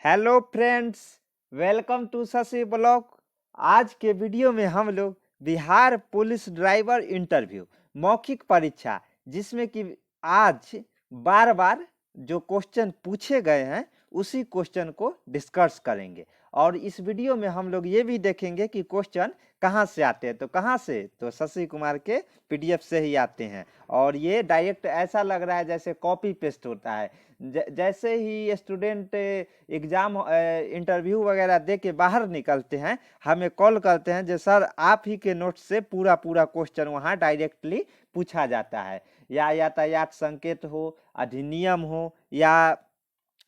Hello friends, welcome to Shashi blog. आज के video में हम लोग बिहार पुलिस ड्राइवर इंटरव्यू मौखिक परीक्षा, जिसमें कि आज बार बार जो क्वेश्चन पूछे गए हैं उसी क्वेश्चन को डिस्कस करेंगे। और इस वीडियो में हम लोग ये भी देखेंगे कि क्वेश्चन कहाँ से आते हैं। तो कहाँ से? तो शशि कुमार के पीडीएफ से ही आते हैं। और ये डायरेक्ट ऐसा लग रहा है जैसे कॉपी पेस्ट होता है। जैसे ही स्टूडेंट एग्जाम इंटरव्यू वगैरह दे के बाहर निकलते हैं, हमें कॉल करते हैं जो सर आप ही के नोट से पूरा पूरा क्वेश्चन वहाँ डायरेक्टली पूछा जाता है। या यातायात संकेत हो, अधिनियम हो, या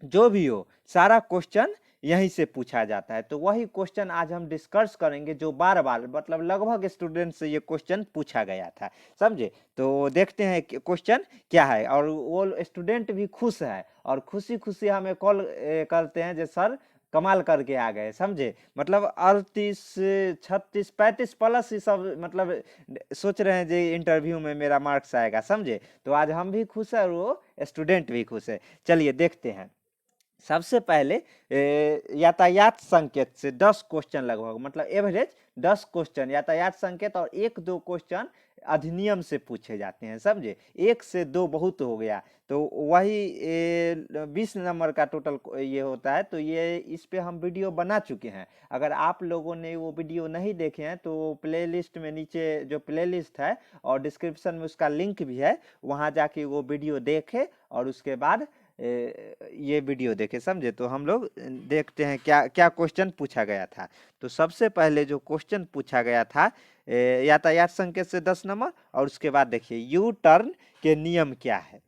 जो भी हो, सारा क्वेश्चन यहीं से पूछा जाता है। तो वही क्वेश्चन आज हम डिस्कस करेंगे जो बार बार मतलब लगभग स्टूडेंट से ये क्वेश्चन पूछा गया था। समझे? तो देखते हैं क्वेश्चन क्या है। और वो स्टूडेंट भी खुश है और खुशी खुशी हमें कॉल करते हैं जो सर कमाल करके आ गए। समझे? मतलब 38 36 35 प्लस ही सब मतलब सोच रहे हैं जो इंटरव्यू में मेरा मार्क्स आएगा। समझे? तो आज हम भी खुश है और वो स्टूडेंट भी खुश है। चलिए देखते हैं। सबसे पहले यातायात संकेत से 10 क्वेश्चन लगभग मतलब एवरेज 10 क्वेश्चन यातायात संकेत और एक दो क्वेश्चन अधिनियम से पूछे जाते हैं। समझे? एक से दो बहुत हो गया, तो वही 20 नंबर का टोटल ये होता है। तो ये इस पे हम वीडियो बना चुके हैं। अगर आप लोगों ने वो वीडियो नहीं देखे हैं तो प्लेलिस्ट में नीचे जो प्लेलिस्ट है और डिस्क्रिप्शन में उसका लिंक भी है, वहाँ जाके वो वीडियो देखे और उसके बाद ये वीडियो देखे। समझे? तो हम लोग देखते हैं क्या क्या क्वेश्चन पूछा गया था। तो सबसे पहले जो क्वेश्चन पूछा गया था यातायात संकेत से 10 नंबर, और उसके बाद देखिए यू टर्न के नियम क्या है।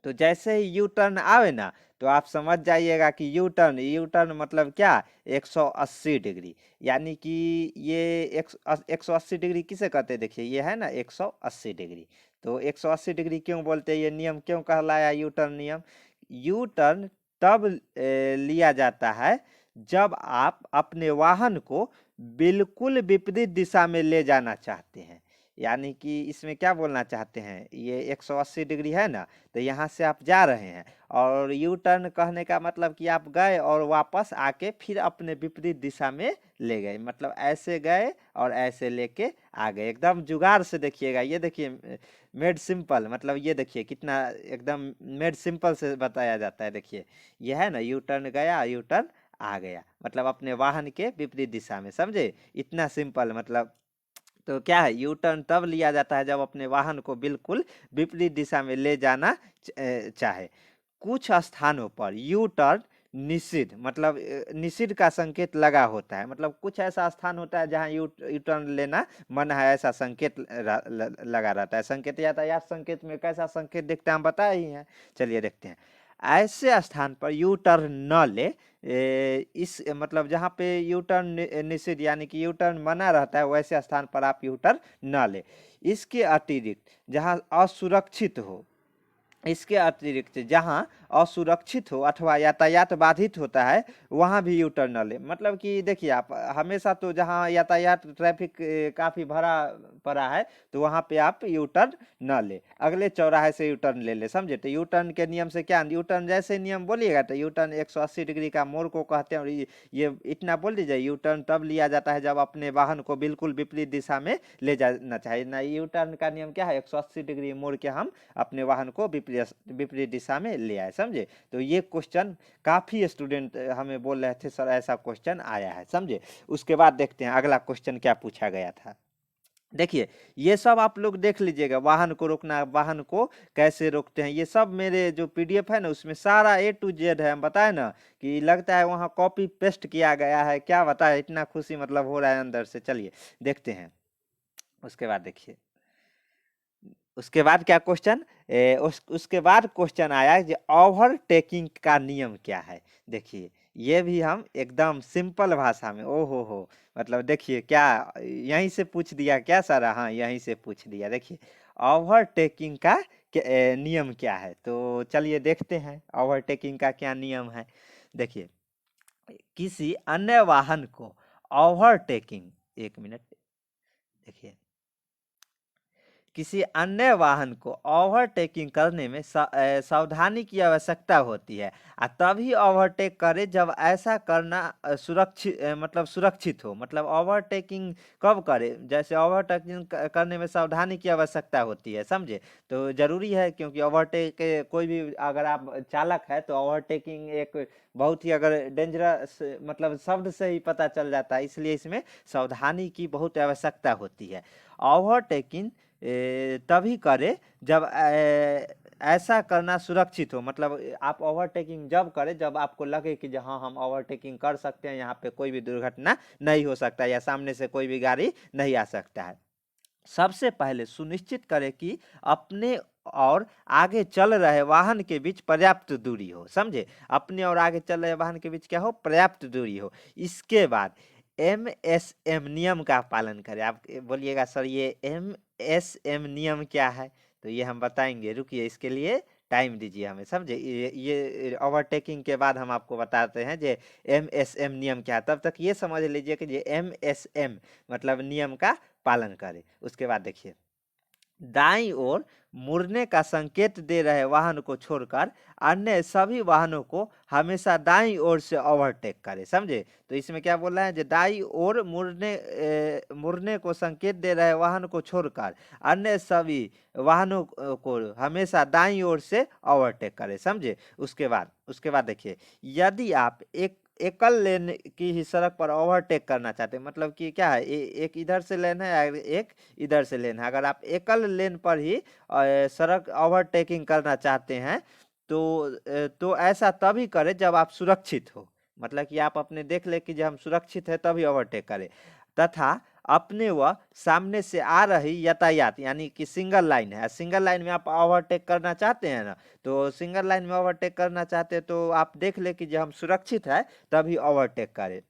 तो जैसे ही यू टर्न आवे ना, तो आप समझ जाइएगा कि यू टर्न मतलब क्या, 180 डिग्री। यानी कि ये 180 डिग्री किसे कहते हैं? देखिए ये है ना 180 डिग्री। तो 180 डिग्री क्यों बोलते हैं? ये नियम क्यों कहलाया यू टर्न नियम? यू टर्न तब लिया जाता है जब आप अपने वाहन को बिल्कुल विपरीत दिशा में ले जाना चाहते हैं। यानी कि इसमें क्या बोलना चाहते हैं, ये 180 डिग्री है ना, तो यहाँ से आप जा रहे हैं और यू टर्न कहने का मतलब कि आप गए और वापस आके फिर अपने विपरीत दिशा में ले गए। मतलब ऐसे गए और ऐसे लेके आ गए। एकदम जुगाड़ से देखिएगा। ये देखिए मेड सिंपल, मतलब ये देखिए कितना एकदम मेड सिंपल से बताया जाता है। देखिए ये है ना, यू टर्न गया, यू टर्न आ गया, मतलब अपने वाहन के विपरीत दिशा में। समझे? इतना सिंपल मतलब। तो क्या है, यू टर्न तब लिया जाता है जब अपने वाहन को बिल्कुल विपरीत दिशा में ले जाना चाहे। कुछ स्थानों पर यू टर्न निषिद्ध, मतलब निषिद्ध का संकेत लगा होता है। मतलब कुछ ऐसा स्थान होता है जहाँ यू टर्न लेना मना है, ऐसा संकेत लगा रहता है। संकेत यातायात संकेत में कैसा संकेत दिखता है हम बताए ही हैं। चलिए देखते हैं। ऐसे स्थान पर यू टर्न न ले, इस मतलब जहाँ पे यू टर्न निषिद्ध यानी कि यू टर्न मना रहता है, वैसे स्थान पर आप यू टर्न न ले। इसके अतिरिक्त जहाँ असुरक्षित हो, इसके अतिरिक्त जहाँ असुरक्षित हो अथवा यातायात बाधित होता है, वहाँ भी यू टर्न न ले। मतलब कि देखिए आप हमेशा तो जहाँ यातायात ट्रैफिक काफ़ी भरा पड़ा है, तो वहाँ पे आप यू टर्न न ले, अगले चौराहे से यू टर्न ले ले। समझे? तो यू टर्न के नियम से क्या, यू टर्न जैसे नियम बोलिएगा तो यू टर्न 180 डिग्री का मोड़ को कहते हैं। और ये इतना बोल दीजिए, यू टर्न तब लिया जाता है जब अपने वाहन को बिल्कुल विपरीत दिशा में ले जाना चाहिए ना। यू टर्न का नियम क्या है, 180 डिग्री मोड़ के हम अपने वाहन को विपरीत दिशा में ले आए। समझे? तो ये क्वेश्चन काफी स्टूडेंट हमें बोल रहे थे सर ऐसा क्वेश्चन आया है। समझे? उसके बाद देखते हैं अगला क्वेश्चन क्या पूछा गया था। देखिए ये सब आप लोग देख लीजिएगा, वाहन को रोकना, वाहन को कैसे रोकते हैं, ये सब मेरे जो पीडीएफ है ना उसमें सारा ए टू जेड है। हम बताए ना कि लगता है वहाँ कॉपी पेस्ट किया गया है। क्या बताए, इतना खुशी मतलब हो रहा है अंदर से। चलिए देखते हैं। उसके बाद देखिए, उसके बाद क्या क्वेश्चन, उसके बाद क्वेश्चन आया कि ओवरटेकिंग का नियम क्या है। देखिए ये भी हम एकदम सिंपल भाषा में, ओ हो, मतलब देखिए क्या यहीं से पूछ दिया क्या सारा? हाँ यहीं से पूछ दिया। देखिए ओवरटेकिंग का नियम क्या है। तो चलिए देखते हैं ओवरटेकिंग का क्या नियम है। देखिए किसी अन्य वाहन को ओवरटेकिंग, एक मिनट देखिए, किसी अन्य वाहन को ओवरटेकिंग करने में सावधानी की आवश्यकता होती है। तभी ओवरटेक करे जब ऐसा करना सुरक्षित मतलब सुरक्षित हो। मतलब ओवरटेकिंग कब करे, जैसे ओवरटेकिंग करने में सावधानी की आवश्यकता होती है, समझे। तो जरूरी है, क्योंकि ओवरटेक कोई भी अगर आप चालक है तो ओवरटेकिंग एक बहुत ही अगर डेंजरस मतलब शब्द से ही पता चल जाता है, इसलिए इसमें सावधानी की बहुत आवश्यकता होती है। ओवरटेकिंग तभी करे जब ऐसा करना सुरक्षित हो। मतलब आप ओवरटेकिंग जब करें जब आपको लगे कि हाँ हम ओवरटेकिंग कर सकते हैं, यहाँ पे कोई भी दुर्घटना नहीं हो सकता या सामने से कोई भी गाड़ी नहीं आ सकता है। सबसे पहले सुनिश्चित करें कि अपने और आगे चल रहे वाहन के बीच पर्याप्त दूरी हो, समझे। अपने और आगे चल रहे वाहन के बीच क्या हो, पर्याप्त दूरी हो। इसके बाद MSM नियम का पालन करें। आप बोलिएगा सर ये MSM नियम क्या है, तो ये हम बताएंगे, रुकिए, इसके लिए टाइम दीजिए हमें, समझे। ये ओवरटेकिंग के बाद हम आपको बताते हैं जे MSM नियम क्या है। तब तक ये समझ लीजिए कि ये MSM मतलब नियम का पालन करें। उसके बाद देखिए, दाईं ओर मुड़ने का संकेत दे रहे वाहन को छोड़कर अन्य सभी वाहनों को हमेशा दाईं ओर से ओवरटेक करें, समझे। तो इसमें क्या बोल रहा है, जो दाईं ओर मुड़ने को संकेत दे रहे वाहन को छोड़कर अन्य सभी वाहनों को हमेशा दाईं ओर से ओवरटेक करें, समझे। उसके बाद देखिए, यदि आप एकल लेन की ही सड़क पर ओवरटेक करना चाहते हैं, मतलब कि क्या है, एक इधर से लेन है, एक इधर से लेन है। अगर आप एकल लेन पर ही सड़क ओवरटेकिंग करना चाहते हैं तो ऐसा तभी करें जब आप सुरक्षित हो। मतलब कि आप अपने देख ले कि जब हम सुरक्षित है तभी ओवरटेक करें, तथा अपने व सामने से आ रही यातायात, यानी कि सिंगल लाइन है, सिंगल लाइन में आप ओवरटेक करना चाहते हैं ना, तो सिंगल लाइन में ओवरटेक करना चाहते हैं तो आप देख ले कि जब हम सुरक्षित है तभी ओवरटेक करें।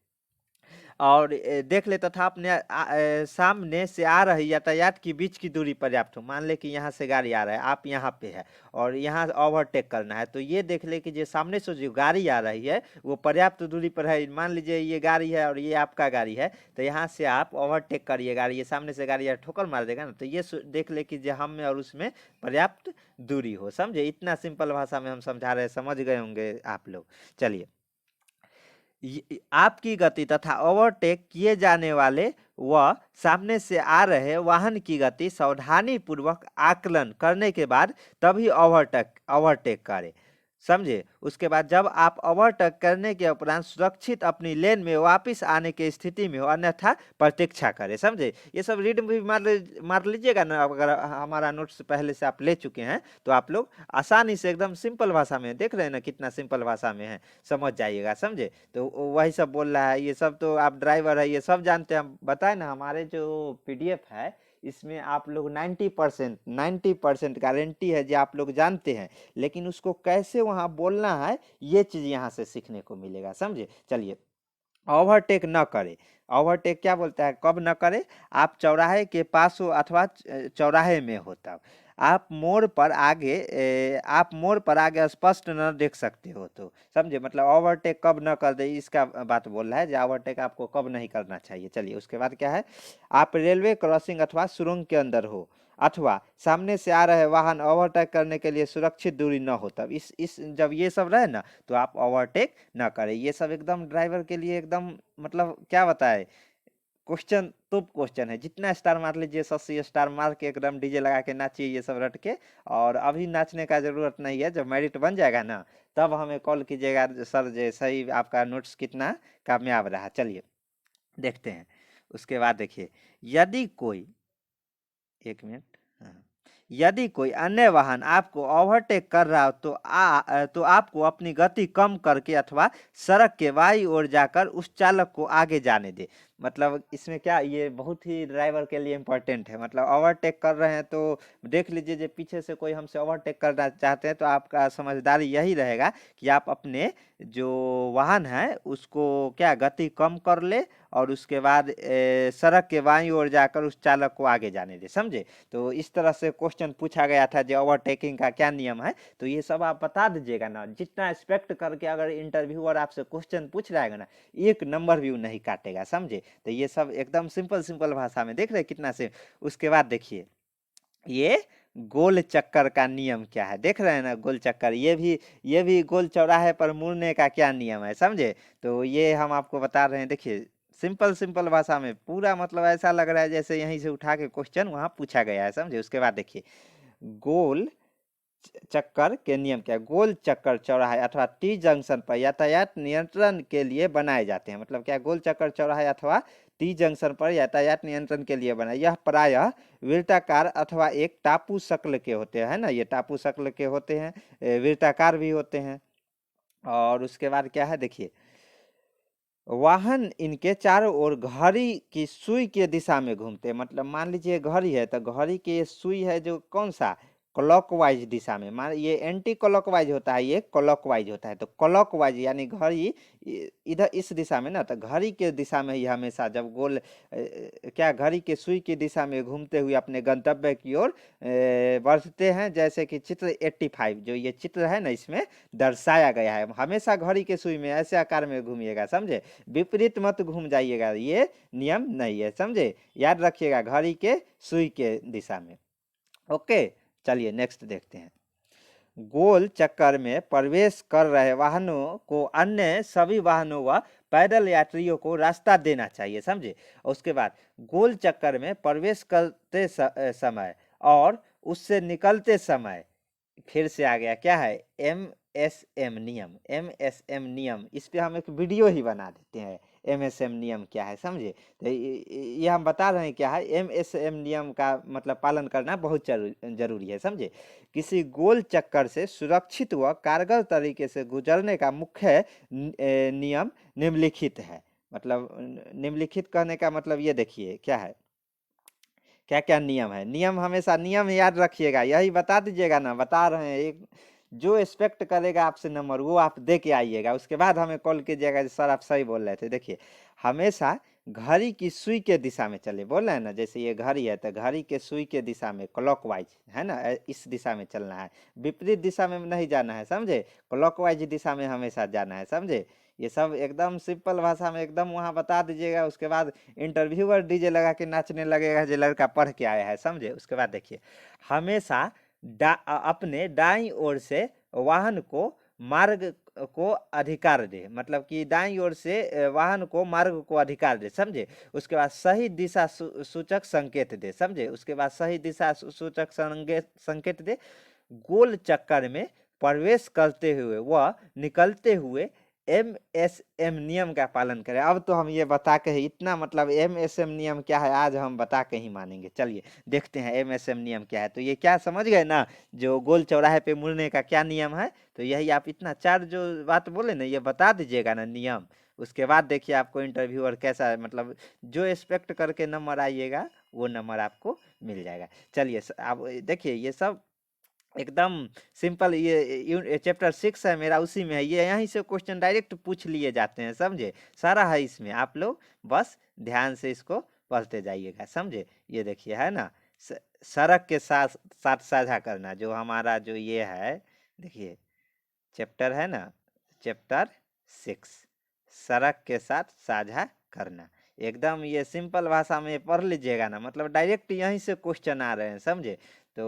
और देख ले तथा अपने सामने से आ रही यातायात की बीच की दूरी पर्याप्त हो। मान ले कि यहाँ से गाड़ी आ रहा है, आप यहाँ पे है और यहाँ ओवरटेक करना है, तो ये देख ले कि जो सामने से जो गाड़ी आ रही है वो पर्याप्त दूरी पर है। मान लीजिए ये गाड़ी है और ये आपका गाड़ी है, तो यहाँ से आप ओवरटेक करिए गाड़ी, ये सामने से गाड़ी ठोकर मार देगा ना, तो ये देख ले कि जो हम में और उसमें पर्याप्त दूरी हो, समझे। इतना सिंपल भाषा में हम समझा रहे हैं, समझ गए होंगे आप लोग। चलिए, आपकी गति तथा ओवरटेक किए जाने वाले व सामने से आ रहे वाहन की गति सावधानी पूर्वक आकलन करने के बाद तभी ओवरटेक करें, समझे। उसके बाद जब आप ओवरटेक करने के उपरांत सुरक्षित अपनी लेन में वापस आने की स्थिति में हो, अन्यथा प्रतीक्षा करें, समझे। ये सब रीड भी मार लीजिएगा ना। अगर हमारा नोट्स पहले से आप ले चुके हैं तो आप लोग आसानी से एकदम सिंपल भाषा में, देख रहे हैं ना कितना सिंपल भाषा में है, समझ जाइएगा, समझे। तो वही सब बोल रहा है, ये सब तो आप ड्राइवर है ये सब जानते हैं। हम बताए ना, हमारे जो PDF है इसमें आप लोग 90% गारंटी है जो आप लोग जानते हैं, लेकिन उसको कैसे वहां बोलना है ये चीज यहाँ से सीखने को मिलेगा, समझे। चलिए, ओवरटेक न करे। ओवरटेक क्या बोलता है, कब न करे, आप चौराहे के पास हो अथवा चौराहे में हो तब। आप मोड़ पर आगे स्पष्ट न देख सकते हो तो, समझे। मतलब ओवरटेक कब न कर दे इसका बात बोल रहा है, जो ओवरटेक आपको कब नहीं करना चाहिए। चलिए, उसके बाद क्या है, आप रेलवे क्रॉसिंग अथवा सुरंग के अंदर हो अथवा सामने से आ रहे वाहन ओवरटेक करने के लिए सुरक्षित दूरी न हो तब, इस जब ये सब रहे ना तो आप ओवरटेक न करें। ये सब एकदम ड्राइवर के लिए एकदम मतलब क्या बताए, क्वेश्चन तो क्वेश्चन है। जितना स्टार मार लीजिए, 80 स्टार मार के एकदम डीजे लगा के नाचिए ये सब रट के। और अभी नाचने का जरूरत नहीं है, जब मेरिट बन जाएगा ना तब हमें कॉल कीजिएगा, सर जे सही आपका नोट्स कितना कामयाब रहा। चलिए देखते हैं। उसके बाद देखिए, यदि कोई, एक मिनट, हाँ, यदि कोई अन्य वाहन आपको ओवरटेक कर रहा हो तो आपको अपनी गति कम करके अथवा सड़क के बाईं ओर जाकर उस चालक को आगे जाने दे। मतलब इसमें क्या, ये बहुत ही ड्राइवर के लिए इम्पोर्टेंट है। मतलब ओवरटेक कर रहे हैं तो देख लीजिए, जो पीछे से कोई हमसे ओवरटेक करना चाहते हैं तो आपका समझदारी यही रहेगा कि आप अपने जो वाहन है उसको क्या गति कम कर ले और उसके बाद सड़क के बाईं ओर जाकर उस चालक को आगे जाने दे, समझे। तो इस तरह से क्वेश्चन पूछा गया था जो ओवरटेकिंग का क्या नियम है, तो ये सब आप बता दीजिएगा ना। जितना एक्सपेक्ट करके अगर इंटरव्यूअर आपसे क्वेश्चन पूछ रहा है ना, एक नंबर भी नहीं काटेगा, समझे। तो ये सब एकदम सिंपल भाषा में देख रहे कितना से। उसके बाद देखिए, ये गोल चक्कर का नियम क्या है, देख रहे हैं ना गोल चक्कर, ये भी गोल चौराहे पर मुड़ने का क्या नियम है, समझे। तो ये हम आपको बता रहे हैं, देखिए सिंपल सिंपल भाषा में पूरा, मतलब ऐसा लग रहा है जैसे यहीं से उठा के क्वेश्चन वहां पूछा गया है, समझे। उसके बाद देखिए गोल चक्कर के नियम क्या है। गोल चक्कर चौराहे अथवा टी जंक्शन पर यातायात नियंत्रण के लिए बनाए जाते हैं। मतलब क्या, गोल चक्कर चौराहे अथवा टी जंक्शन पर यातायात नियंत्रण के लिए बनाए। यह प्रायः वृत्ताकार अथवा एक टापू शक्ल के होते हैं ना, ये टापू शक्ल के होते हैं, वृत्ताकार भी होते हैं। और उसके बाद क्या है देखिए, वाहन इनके चारों ओर घड़ी की सुई के दिशा में घूमते हैं। मतलब मान लीजिए घड़ी है तो घड़ी की ये सुई है जो कौन सा, क्लॉकवाइज दिशा में। मान ये एंटी क्लॉकवाइज होता है, ये क्लॉकवाइज होता है। तो क्लॉकवाइज यानी घड़ी इधर इस दिशा में ना, तो घड़ी के दिशा में ही हमेशा जब गोल क्या घड़ी के सुई की दिशा में घूमते हुए अपने गंतव्य की ओर बढ़ते हैं। जैसे कि चित्र 85 जो ये चित्र है ना, इसमें दर्शाया गया है। हमेशा घड़ी के सुई में ऐसे आकार में घूमिएगा, समझे। विपरीत मत घूम जाइएगा, ये नियम नहीं है, समझे। याद रखिएगा घड़ी के सुई के दिशा में। ओके, चलिए नेक्स्ट देखते हैं। गोल चक्कर में प्रवेश कर रहे वाहनों को अन्य सभी वाहनों व पैदल यात्रियों को रास्ता देना चाहिए, समझे। उसके बाद गोल चक्कर में प्रवेश करते समय और उससे निकलते समय, फिर से आ गया क्या है, MSM नियम। MSM नियम, इस पे हम एक वीडियो ही बना देते हैं, MSM नियम क्या है, समझे। तो ये हम बता रहे हैं क्या है, MSM नियम का मतलब पालन करना बहुत जरूरी है, समझे। किसी गोल चक्कर से सुरक्षित व कारगर तरीके से गुजरने का मुख्य नियम निम्नलिखित है। मतलब निम्नलिखित कहने का मतलब ये देखिए क्या है, क्या क्या नियम है। नियम हमेशा नियम याद रखिएगा, यही बता दीजिएगा ना, बता रहे हैं। एक जो एक्सपेक्ट करेगा आपसे नंबर वो आप दे के आइएगा, उसके बाद हमें कॉल कीजिएगा सर आप सही बोल रहे थे। देखिए हमेशा घड़ी की सुई के दिशा में चले, बोल रहे हैं ना, जैसे ये घड़ी है तो घड़ी के सुई के दिशा में क्लॉकवाइज है ना, इस दिशा में चलना है, विपरीत दिशा में नहीं जाना है, समझे। क्लॉकवाइज दिशा में हमेशा जाना है, समझे। ये सब एकदम सिंपल भाषा में एकदम वहाँ बता दीजिएगा। उसके बाद इंटरव्यूअर डीजे लगा के नाचने लगेगा जो लड़का पढ़ के आया है, समझे। उसके बाद देखिए हमेशा अपने दाईं ओर से वाहन को मार्ग को अधिकार दे। मतलब कि दाईं ओर से वाहन को मार्ग को अधिकार दे, समझे। उसके बाद सही दिशा सूचक संकेत दे, समझे। उसके बाद सही दिशा सूचक संकेत दे। गोल चक्कर में प्रवेश करते हुए व निकलते हुए MSM नियम का पालन करें। अब तो हम ये बता के ही इतना, मतलब MSM नियम क्या है आज हम बता के ही मानेंगे। चलिए देखते हैं MSM नियम क्या है। तो ये क्या समझ गए ना, जो गोल चौराहे पे मुड़ने का क्या नियम है। तो यही आप इतना चार जो बात बोले ना, ये बता दीजिएगा ना नियम। उसके बाद देखिए आपको इंटरव्यूअर कैसा, मतलब जो एक्सपेक्ट करके नंबर आइएगा वो नंबर आपको मिल जाएगा। चलिए आप देखिए ये सब एकदम सिंपल, ये चैप्टर 6 है मेरा, उसी में है ये। यहीं से क्वेश्चन डायरेक्ट पूछ लिए जाते हैं, समझे। सारा है इसमें, आप लोग बस ध्यान से इसको पढ़ते जाइएगा, समझे। ये देखिए है ना, सड़क के साथ साथ साझा करना, जो हमारा जो ये है देखिए चैप्टर है ना, चैप्टर 6 सड़क के साथ साझा करना। एकदम ये सिंपल भाषा में पढ़ लीजिएगा ना, मतलब डायरेक्ट यहीं से क्वेश्चन आ रहे हैं, समझे। तो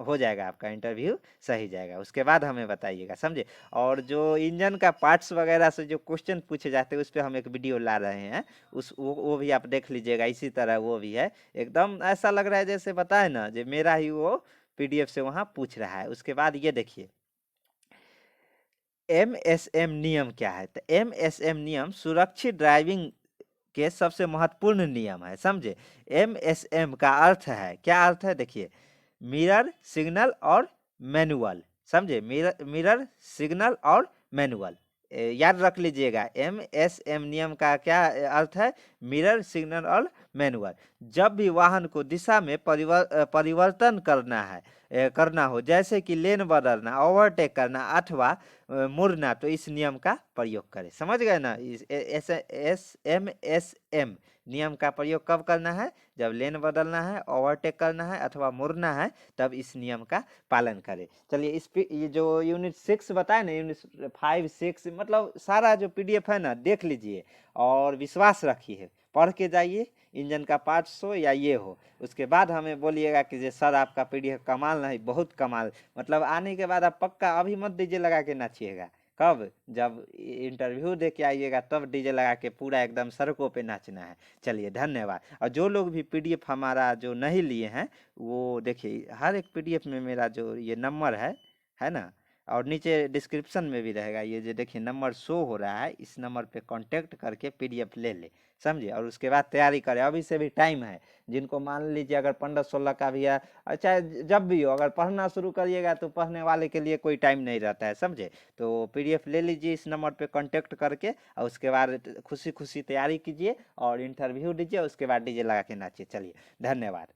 हो जाएगा आपका इंटरव्यू सही जाएगा। उसके बाद हमें बताइएगा, समझे। और जो इंजन का पार्ट्स वगैरह से जो क्वेश्चन पूछे जाते हैं उस पर हम एक वीडियो ला रहे हैं, उस वो भी आप देख लीजिएगा। इसी तरह वो भी है, एकदम ऐसा लग रहा है जैसे बताए ना जो मेरा ही वो PDF से वहाँ पूछ रहा है। उसके बाद ये देखिए MSM नियम क्या है। तो MSM नियम सुरक्षित ड्राइविंग के सबसे महत्वपूर्ण नियम है, समझे। MSM का अर्थ है, क्या अर्थ है देखिए, मिरर सिग्नल और मैनुअल, समझे। मिरर सिग्नल और मैनुअल, याद रख लीजिएगा। MSM नियम का क्या अर्थ है, मिरर सिग्नल और मैनुअल। जब भी वाहन को दिशा में परिवर्तन करना हो, जैसे कि लेन बदलना, ओवरटेक करना अथवा मुड़ना, तो इस नियम का प्रयोग करें, समझ गए ना। इस MSM नियम का प्रयोग कब करना है, जब लेन बदलना है, ओवरटेक करना है अथवा मुड़ना है, तब इस नियम का पालन करें। चलिए इस पे ये जो यूनिट 6 बताए ना, यूनिट 5 6 मतलब सारा जो PDF है ना देख लीजिए और विश्वास रखिए, पढ़ के जाइए, इंजन का पार्ट्स हो या ये हो, उसके बाद हमें बोलिएगा कि जे सर आपका पीडीएफ कमाल नहीं, बहुत कमाल, मतलब आने के बाद आप पक्का अभी मत डीजे लगा के नाचिएगा। कब? जब इंटरव्यू दे के आइएगा तब डीजे लगा के पूरा एकदम सड़कों पे नाचना है। चलिए धन्यवाद। और जो लोग भी पीडीएफ हमारा जो नहीं लिए हैं वो देखिए, हर एक पीडीएफ में मेरा जो ये नंबर है ना, और नीचे डिस्क्रिप्शन में भी रहेगा, ये जो देखिए नंबर शो हो रहा है, इस नंबर पे कांटेक्ट करके पीडीएफ ले ले, समझे, और उसके बाद तैयारी करें। अभी से भी टाइम है। जिनको मान लीजिए अगर 15-16 का भी है, अच्छा जब भी हो, अगर पढ़ना शुरू करिएगा तो पढ़ने वाले के लिए कोई टाइम नहीं रहता है, समझे। तो पीडीएफ ले लीजिए इस नंबर पे कांटेक्ट करके, और उसके बाद खुशी खुशी तैयारी कीजिए और इंटरव्यू दीजिए, उसके बाद डीजे लगा के नाचिए। चलिए धन्यवाद।